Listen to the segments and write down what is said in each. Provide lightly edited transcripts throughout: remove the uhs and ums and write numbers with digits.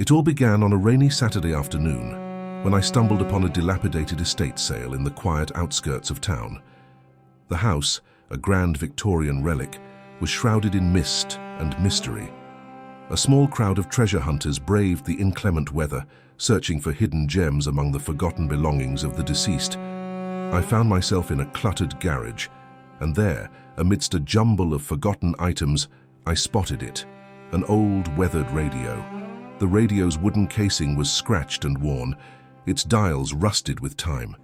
It all began on a rainy Saturday afternoon when I stumbled upon a dilapidated estate sale in the quiet outskirts of town. The house, a grand Victorian relic, was shrouded in mist and mystery. A small crowd of treasure hunters braved the inclement weather, searching for hidden gems among the forgotten belongings of the deceased. I found myself in a cluttered garage, and there, amidst a jumble of forgotten items, I spotted it, an old, weathered radio. The radio's wooden casing was scratched and worn, its dials rusted with time.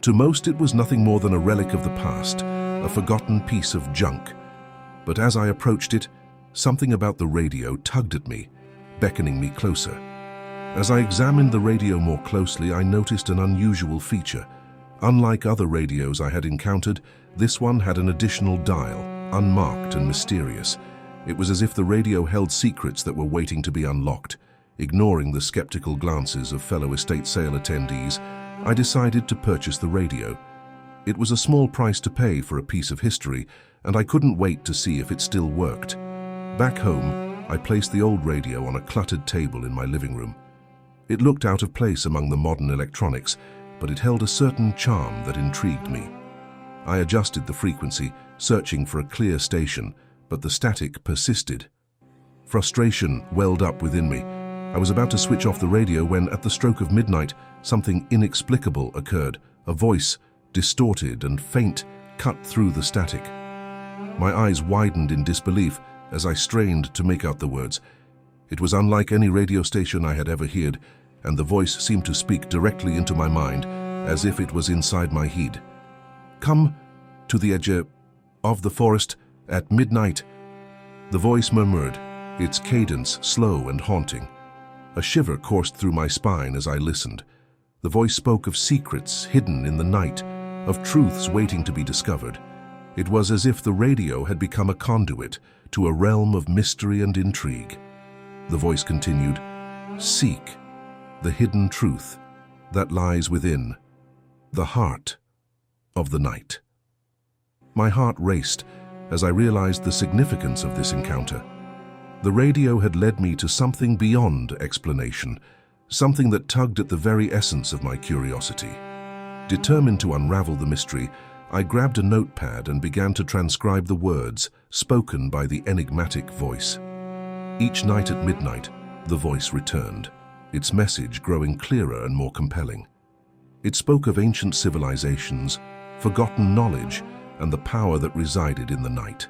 To most, it was nothing more than a relic of the past, a forgotten piece of junk. But as I approached it, something about the radio tugged at me, beckoning me closer. As I examined the radio more closely, I noticed an unusual feature. Unlike other radios I had encountered, this one had an additional dial, unmarked and mysterious. It was as if the radio held secrets that were waiting to be unlocked. Ignoring the skeptical glances of fellow estate sale attendees, I decided to purchase the radio. It was a small price to pay for a piece of history, and I couldn't wait to see if it still worked. Back home, I placed the old radio on a cluttered table in my living room. It looked out of place among the modern electronics, but it held a certain charm that intrigued me. I adjusted the frequency, searching for a clear station, but the static persisted. Frustration welled up within me. I was about to switch off the radio when, at the stroke of midnight, something inexplicable occurred. A voice, distorted and faint, cut through the static. My eyes widened in disbelief as I strained to make out the words. It was unlike any radio station I had ever heard, and the voice seemed to speak directly into my mind, as if it was inside my head. "Come to the edge of the forest at midnight," the voice murmured, its cadence slow and haunting. A shiver coursed through my spine as I listened. The voice spoke of secrets hidden in the night, of truths waiting to be discovered. It was as if the radio had become a conduit to a realm of mystery and intrigue. The voice continued, "Seek the hidden truth that lies within the heart of the night." My heart raced as I realized the significance of this encounter. The radio had led me to something beyond explanation, something that tugged at the very essence of my curiosity. Determined to unravel the mystery, I grabbed a notepad and began to transcribe the words spoken by the enigmatic voice. Each night at midnight, the voice returned, its message growing clearer and more compelling. It spoke of ancient civilizations, forgotten knowledge, and the power that resided in the night.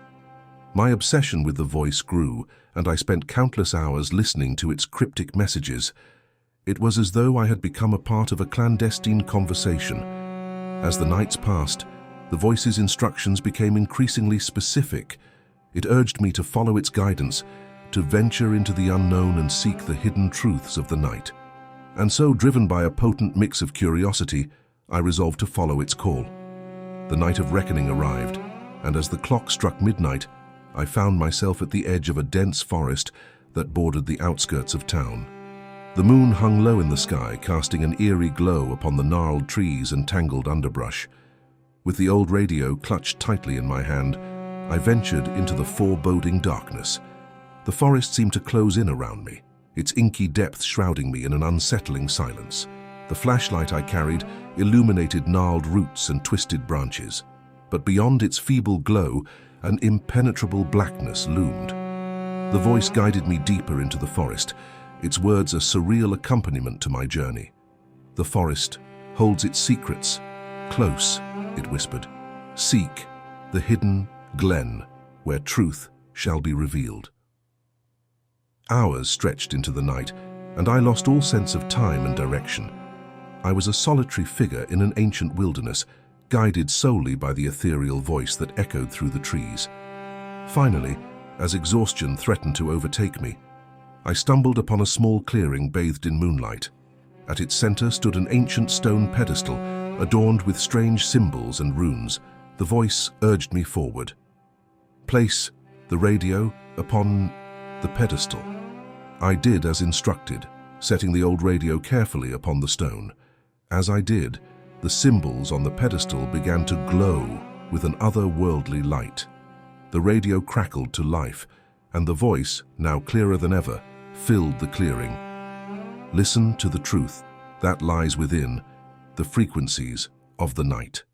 My obsession with the voice grew, and I spent countless hours listening to its cryptic messages. It was as though I had become a part of a clandestine conversation. As the nights passed, the voice's instructions became increasingly specific. It urged me to follow its guidance, to venture into the unknown and seek the hidden truths of the night. And so, driven by a potent mix of curiosity, I resolved to follow its call. The night of reckoning arrived, and as the clock struck midnight, I found myself at the edge of a dense forest that bordered the outskirts of town. The moon hung low in the sky, casting an eerie glow upon the gnarled trees and tangled underbrush. With the old radio clutched tightly in my hand, I ventured into the foreboding darkness. The forest seemed to close in around me, its inky depths shrouding me in an unsettling silence. The flashlight I carried illuminated gnarled roots and twisted branches, but beyond its feeble glow, an impenetrable blackness loomed. The voice guided me deeper into the forest, its words a surreal accompaniment to my journey. "The forest holds its secrets. Close," it whispered. "Seek the hidden glen where truth shall be revealed." Hours stretched into the night, and I lost all sense of time and direction. I was a solitary figure in an ancient wilderness, guided solely by the ethereal voice that echoed through the trees. Finally, as exhaustion threatened to overtake me, I stumbled upon a small clearing bathed in moonlight. At its center stood an ancient stone pedestal, adorned with strange symbols and runes. The voice urged me forward. "Place the radio upon the pedestal." I did as instructed, setting the old radio carefully upon the stone. As I did, the symbols on the pedestal began to glow with an otherworldly light. The radio crackled to life, and the voice, now clearer than ever, filled the clearing. Listen to the truth that lies within the frequencies of the night.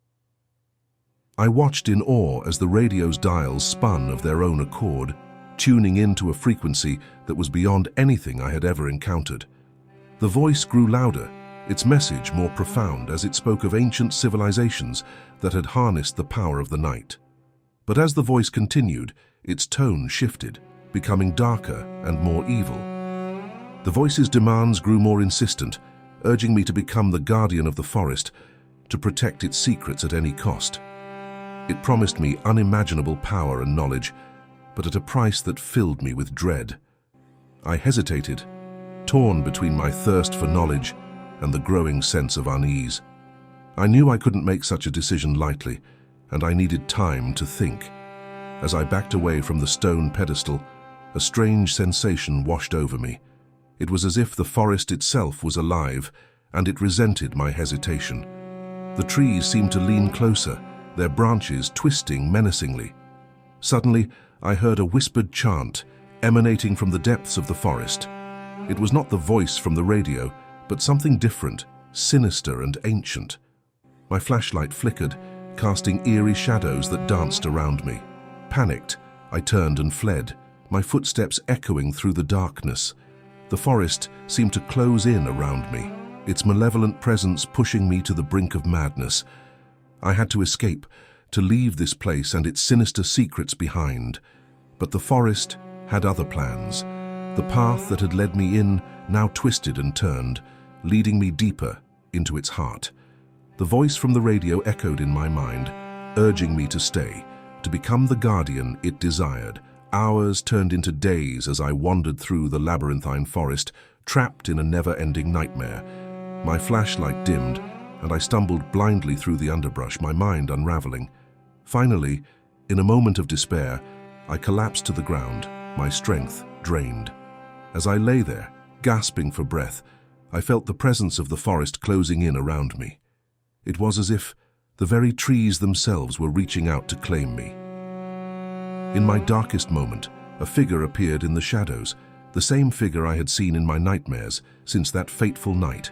I watched in awe as the radio's dials spun of their own accord, tuning into a frequency that was beyond anything I had ever encountered. The voice grew louder, its message more profound as it spoke of ancient civilizations that had harnessed the power of the night. But as the voice continued, its tone shifted, becoming darker and more evil. The voice's demands grew more insistent, urging me to become the guardian of the forest, to protect its secrets at any cost. It promised me unimaginable power and knowledge, but at a price that filled me with dread. I hesitated, torn between my thirst for knowledge and the growing sense of unease. I knew I couldn't make such a decision lightly, and I needed time to think. As I backed away from the stone pedestal, a strange sensation washed over me. It was as if the forest itself was alive, and it resented my hesitation. The trees seemed to lean closer, their branches twisting menacingly. Suddenly, I heard a whispered chant emanating from the depths of the forest. It was not the voice from the radio, but something different, sinister and ancient. My flashlight flickered, casting eerie shadows that danced around me. Panicked, I turned and fled, my footsteps echoing through the darkness. The forest seemed to close in around me, its malevolent presence pushing me to the brink of madness. I had to escape, to leave this place and its sinister secrets behind. But the forest had other plans. The path that had led me in now twisted and turned, leading me deeper into its heart. The voice from the radio echoed in my mind, urging me to stay, to become the guardian it desired. Hours turned into days as I wandered through the labyrinthine forest, trapped in a never-ending nightmare. My flashlight dimmed, and I stumbled blindly through the underbrush, my mind unraveling. Finally, in a moment of despair, I collapsed to the ground, my strength drained. As I lay there, gasping for breath, I felt the presence of the forest closing in around me. It was as if the very trees themselves were reaching out to claim me. In my darkest moment, a figure appeared in the shadows, the same figure I had seen in my nightmares since that fateful night.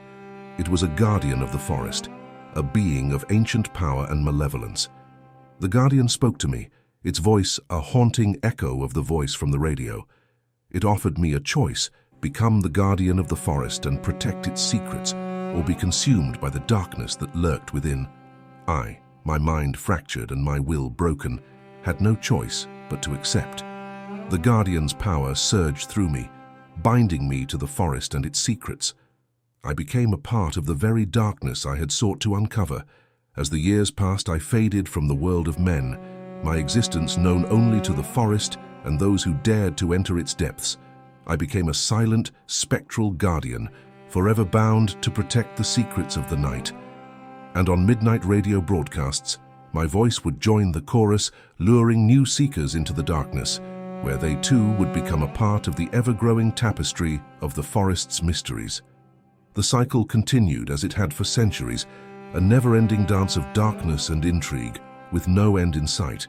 It was a guardian of the forest, a being of ancient power and malevolence. The guardian spoke to me, its voice a haunting echo of the voice from the radio. It offered me a choice: become the guardian of the forest and protect its secrets, or be consumed by the darkness that lurked within. I, my mind fractured and my will broken, had no choice but to accept. The guardian's power surged through me, binding me to the forest and its secrets. I became a part of the very darkness I had sought to uncover. As the years passed, I faded from the world of men, my existence known only to the forest and those who dared to enter its depths. I became a silent, spectral guardian, forever bound to protect the secrets of the night. And on midnight radio broadcasts, my voice would join the chorus, luring new seekers into the darkness, where they too would become a part of the ever-growing tapestry of the forest's mysteries. The cycle continued as it had for centuries, a never-ending dance of darkness and intrigue, with no end in sight.